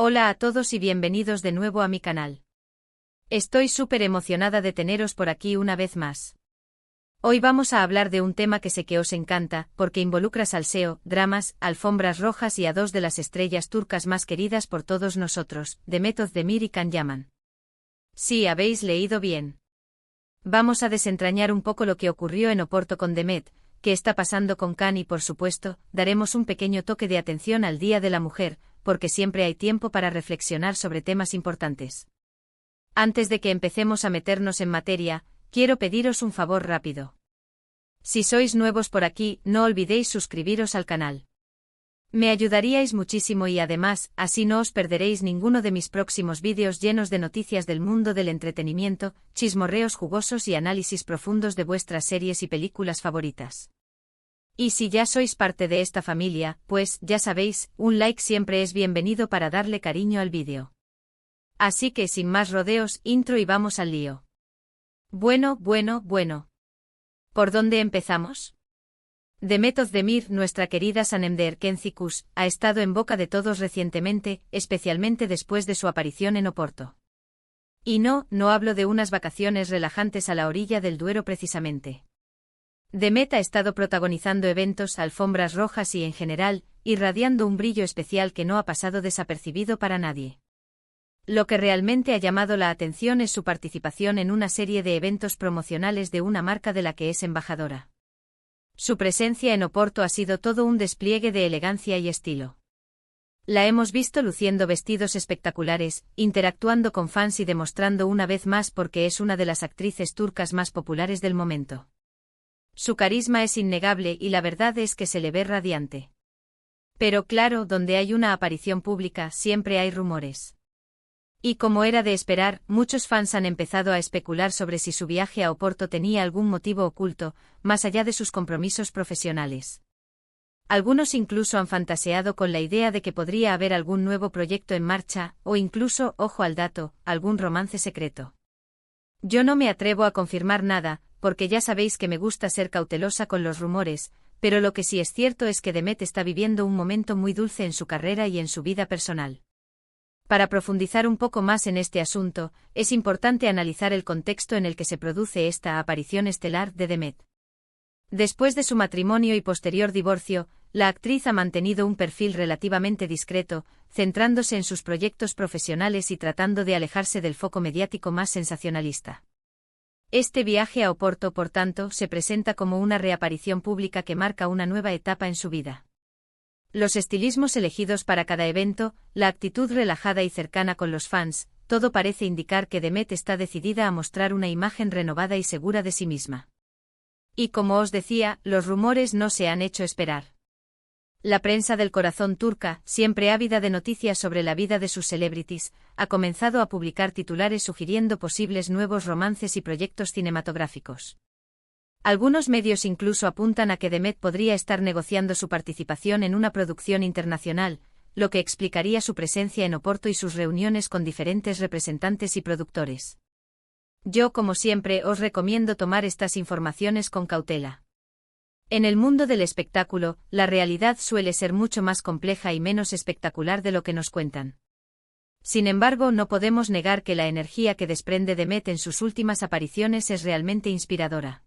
Hola a todos y bienvenidos de nuevo a mi canal. Estoy súper emocionada de teneros por aquí una vez más. Hoy vamos a hablar de un tema que sé que os encanta, porque involucra salseo, dramas, alfombras rojas y a dos de las estrellas turcas más queridas por todos nosotros, Demet Özdemir y Can Yaman. Sí, habéis leído bien. Vamos a desentrañar un poco lo que ocurrió en Oporto con Demet, qué está pasando con Can y por supuesto, daremos un pequeño toque de atención al Día de la Mujer, porque siempre hay tiempo para reflexionar sobre temas importantes. Antes de que empecemos a meternos en materia, quiero pediros un favor rápido. Si sois nuevos por aquí, no olvidéis suscribiros al canal. Me ayudaríais muchísimo y además, así no os perderéis ninguno de mis próximos vídeos llenos de noticias del mundo del entretenimiento, chismorreos jugosos y análisis profundos de vuestras series y películas favoritas. Y si ya sois parte de esta familia, pues, ya sabéis, un like siempre es bienvenido para darle cariño al vídeo. Así que sin más rodeos, intro y vamos al lío. Bueno. ¿Por dónde empezamos? Demet Özdemir, nuestra querida Sanemder Kenzikus, ha estado en boca de todos recientemente, especialmente después de su aparición en Oporto. Y no hablo de unas vacaciones relajantes a la orilla del Duero precisamente. Demet ha estado protagonizando eventos, alfombras rojas y en general, irradiando un brillo especial que no ha pasado desapercibido para nadie. Lo que realmente ha llamado la atención es su participación en una serie de eventos promocionales de una marca de la que es embajadora. Su presencia en Oporto ha sido todo un despliegue de elegancia y estilo. La hemos visto luciendo vestidos espectaculares, interactuando con fans y demostrando una vez más por qué es una de las actrices turcas más populares del momento. Su carisma es innegable y la verdad es que se le ve radiante. Pero claro, donde hay una aparición pública siempre hay rumores. Y como era de esperar, muchos fans han empezado a especular sobre si su viaje a Oporto tenía algún motivo oculto, más allá de sus compromisos profesionales. Algunos incluso han fantaseado con la idea de que podría haber algún nuevo proyecto en marcha, o incluso, ojo al dato, algún romance secreto. Yo no me atrevo a confirmar nada, porque ya sabéis que me gusta ser cautelosa con los rumores, pero lo que sí es cierto es que Demet está viviendo un momento muy dulce en su carrera y en su vida personal. Para profundizar un poco más en este asunto, es importante analizar el contexto en el que se produce esta aparición estelar de Demet. Después de su matrimonio y posterior divorcio, la actriz ha mantenido un perfil relativamente discreto, centrándose en sus proyectos profesionales y tratando de alejarse del foco mediático más sensacionalista. Este viaje a Oporto, por tanto, se presenta como una reaparición pública que marca una nueva etapa en su vida. Los estilismos elegidos para cada evento, la actitud relajada y cercana con los fans, todo parece indicar que Demet está decidida a mostrar una imagen renovada y segura de sí misma. Y como os decía, los rumores no se han hecho esperar. La prensa del corazón turca, siempre ávida de noticias sobre la vida de sus celebrities, ha comenzado a publicar titulares sugiriendo posibles nuevos romances y proyectos cinematográficos. Algunos medios incluso apuntan a que Demet podría estar negociando su participación en una producción internacional, lo que explicaría su presencia en Oporto y sus reuniones con diferentes representantes y productores. Yo, como siempre, os recomiendo tomar estas informaciones con cautela. En el mundo del espectáculo, la realidad suele ser mucho más compleja y menos espectacular de lo que nos cuentan. Sin embargo, no podemos negar que la energía que desprende Demet en sus últimas apariciones es realmente inspiradora.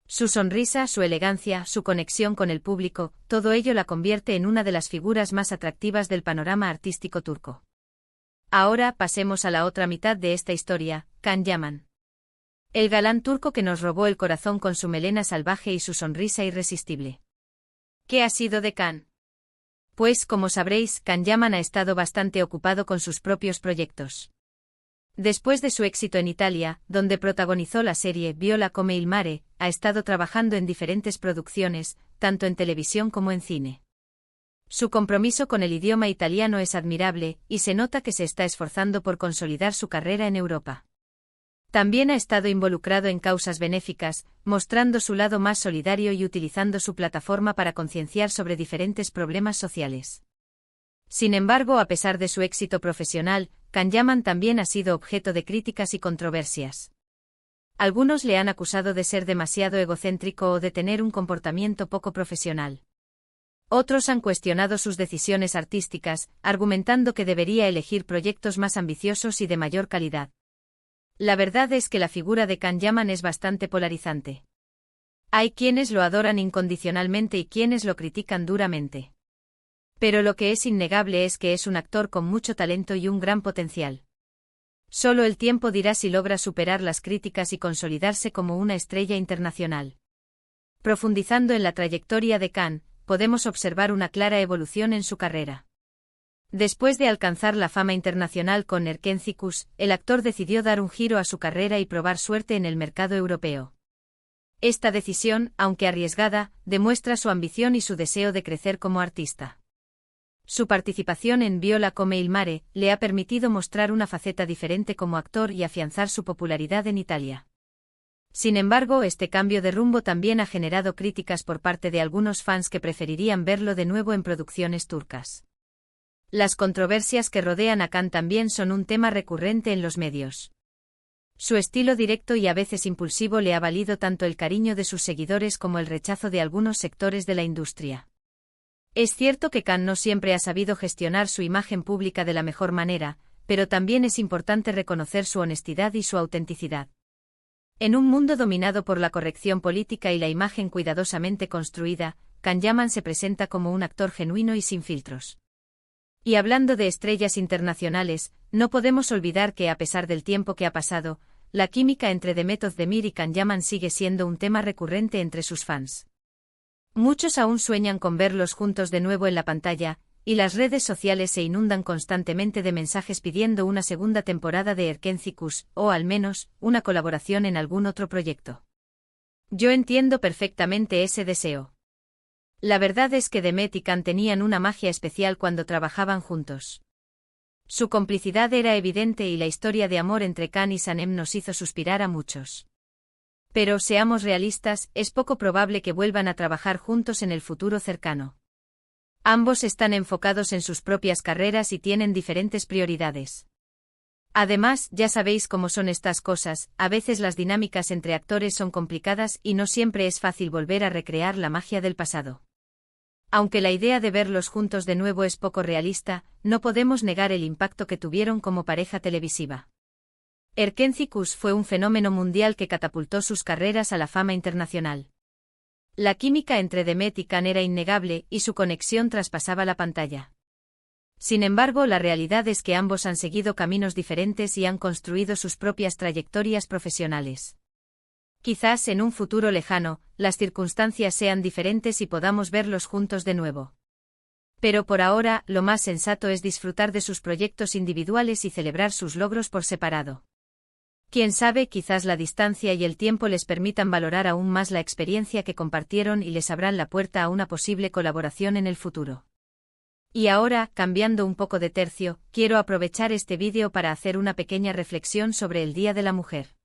Su sonrisa, su elegancia, su conexión con el público, todo ello la convierte en una de las figuras más atractivas del panorama artístico turco. Ahora pasemos a la otra mitad de esta historia, Can Yaman. El galán turco que nos robó el corazón con su melena salvaje y su sonrisa irresistible. ¿Qué ha sido de Can? Pues, como sabréis, Can Yaman ha estado bastante ocupado con sus propios proyectos. Después de su éxito en Italia, donde protagonizó la serie Viola come il mare, ha estado trabajando en diferentes producciones, tanto en televisión como en cine. Su compromiso con el idioma italiano es admirable, y se nota que se está esforzando por consolidar su carrera en Europa. También ha estado involucrado en causas benéficas, mostrando su lado más solidario y utilizando su plataforma para concienciar sobre diferentes problemas sociales. Sin embargo, a pesar de su éxito profesional, Can Yaman también ha sido objeto de críticas y controversias. Algunos le han acusado de ser demasiado egocéntrico o de tener un comportamiento poco profesional. Otros han cuestionado sus decisiones artísticas, argumentando que debería elegir proyectos más ambiciosos y de mayor calidad. La verdad es que la figura de Can Yaman es bastante polarizante. Hay quienes lo adoran incondicionalmente y quienes lo critican duramente. Pero lo que es innegable es que es un actor con mucho talento y un gran potencial. Solo el tiempo dirá si logra superar las críticas y consolidarse como una estrella internacional. Profundizando en la trayectoria de Can, podemos observar una clara evolución en su carrera. Después de alcanzar la fama internacional con Erkenci-Kuş, el actor decidió dar un giro a su carrera y probar suerte en el mercado europeo. Esta decisión, aunque arriesgada, demuestra su ambición y su deseo de crecer como artista. Su participación en Viola come il mare le ha permitido mostrar una faceta diferente como actor y afianzar su popularidad en Italia. Sin embargo, este cambio de rumbo también ha generado críticas por parte de algunos fans que preferirían verlo de nuevo en producciones turcas. Las controversias que rodean a Can también son un tema recurrente en los medios. Su estilo directo y a veces impulsivo le ha valido tanto el cariño de sus seguidores como el rechazo de algunos sectores de la industria. Es cierto que Can no siempre ha sabido gestionar su imagen pública de la mejor manera, pero también es importante reconocer su honestidad y su autenticidad. En un mundo dominado por la corrección política y la imagen cuidadosamente construida, Can Yaman se presenta como un actor genuino y sin filtros. Y hablando de estrellas internacionales, no podemos olvidar que a pesar del tiempo que ha pasado, la química entre Demet Özdemir y Can Yaman sigue siendo un tema recurrente entre sus fans. Muchos aún sueñan con verlos juntos de nuevo en la pantalla, y las redes sociales se inundan constantemente de mensajes pidiendo una segunda temporada de Erkenci-Kuş, o al menos, una colaboración en algún otro proyecto. Yo entiendo perfectamente ese deseo. La verdad es que Demet y Can tenían una magia especial cuando trabajaban juntos. Su complicidad era evidente y la historia de amor entre Can y Sanem nos hizo suspirar a muchos. Pero seamos realistas, es poco probable que vuelvan a trabajar juntos en el futuro cercano. Ambos están enfocados en sus propias carreras y tienen diferentes prioridades. Además, ya sabéis cómo son estas cosas, a veces las dinámicas entre actores son complicadas y no siempre es fácil volver a recrear la magia del pasado. Aunque la idea de verlos juntos de nuevo es poco realista, no podemos negar el impacto que tuvieron como pareja televisiva. Erkenci-Kuş fue un fenómeno mundial que catapultó sus carreras a la fama internacional. La química entre Demet y Can era innegable y su conexión traspasaba la pantalla. Sin embargo, la realidad es que ambos han seguido caminos diferentes y han construido sus propias trayectorias profesionales. Quizás en un futuro lejano, las circunstancias sean diferentes y podamos verlos juntos de nuevo. Pero por ahora, lo más sensato es disfrutar de sus proyectos individuales y celebrar sus logros por separado. Quién sabe, quizás la distancia y el tiempo les permitan valorar aún más la experiencia que compartieron y les abran la puerta a una posible colaboración en el futuro. Y ahora, cambiando un poco de tercio, quiero aprovechar este vídeo para hacer una pequeña reflexión sobre el Día de la Mujer.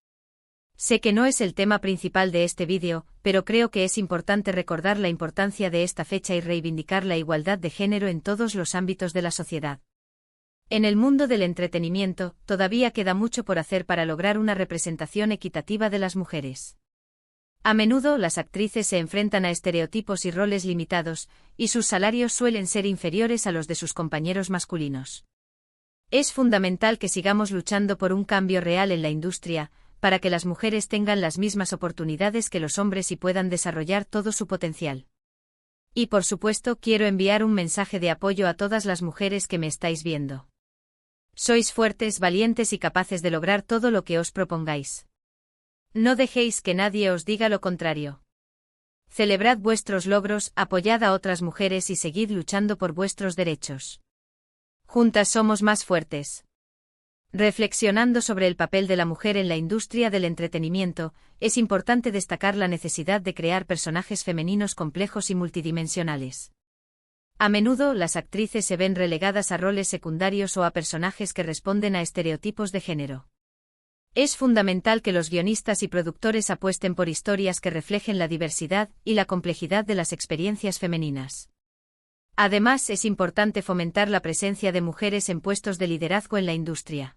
Sé que no es el tema principal de este vídeo, pero creo que es importante recordar la importancia de esta fecha y reivindicar la igualdad de género en todos los ámbitos de la sociedad. En el mundo del entretenimiento, todavía queda mucho por hacer para lograr una representación equitativa de las mujeres. A menudo las actrices se enfrentan a estereotipos y roles limitados, y sus salarios suelen ser inferiores a los de sus compañeros masculinos. Es fundamental que sigamos luchando por un cambio real en la industria, para que las mujeres tengan las mismas oportunidades que los hombres y puedan desarrollar todo su potencial. Y por supuesto quiero enviar un mensaje de apoyo a todas las mujeres que me estáis viendo. Sois fuertes, valientes y capaces de lograr todo lo que os propongáis. No dejéis que nadie os diga lo contrario. Celebrad vuestros logros, apoyad a otras mujeres y seguid luchando por vuestros derechos. Juntas somos más fuertes. Reflexionando sobre el papel de la mujer en la industria del entretenimiento, es importante destacar la necesidad de crear personajes femeninos complejos y multidimensionales. A menudo las actrices se ven relegadas a roles secundarios o a personajes que responden a estereotipos de género. Es fundamental que los guionistas y productores apuesten por historias que reflejen la diversidad y la complejidad de las experiencias femeninas. Además, es importante fomentar la presencia de mujeres en puestos de liderazgo en la industria.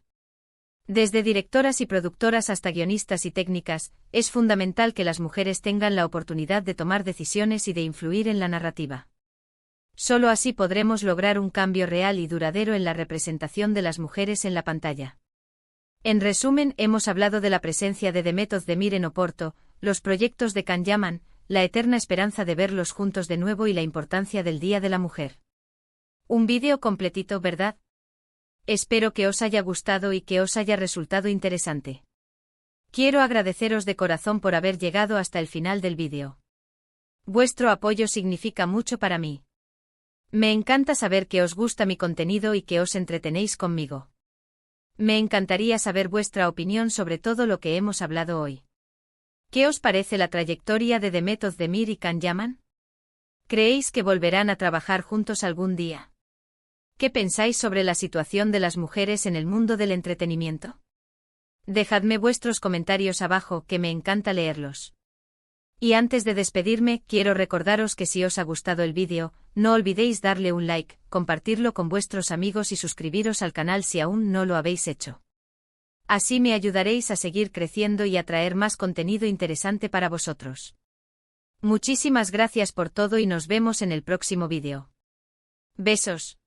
Desde directoras y productoras hasta guionistas y técnicas, es fundamental que las mujeres tengan la oportunidad de tomar decisiones y de influir en la narrativa. Solo así podremos lograr un cambio real y duradero en la representación de las mujeres en la pantalla. En resumen, hemos hablado de la presencia de Demet Özdemir en Oporto, los proyectos de Can Yaman, la eterna esperanza de verlos juntos de nuevo y la importancia del Día de la Mujer. Un vídeo completito, ¿verdad? Espero que os haya gustado y que os haya resultado interesante. Quiero agradeceros de corazón por haber llegado hasta el final del vídeo. Vuestro apoyo significa mucho para mí. Me encanta saber que os gusta mi contenido y que os entretenéis conmigo. Me encantaría saber vuestra opinión sobre todo lo que hemos hablado hoy. ¿Qué os parece la trayectoria de Demet Özdemir y Can Yaman? ¿Creéis que volverán a trabajar juntos algún día? ¿Qué pensáis sobre la situación de las mujeres en el mundo del entretenimiento? Dejadme vuestros comentarios abajo, que me encanta leerlos. Y antes de despedirme, quiero recordaros que si os ha gustado el vídeo, no olvidéis darle un like, compartirlo con vuestros amigos y suscribiros al canal si aún no lo habéis hecho. Así me ayudaréis a seguir creciendo y a traer más contenido interesante para vosotros. Muchísimas gracias por todo y nos vemos en el próximo vídeo. Besos.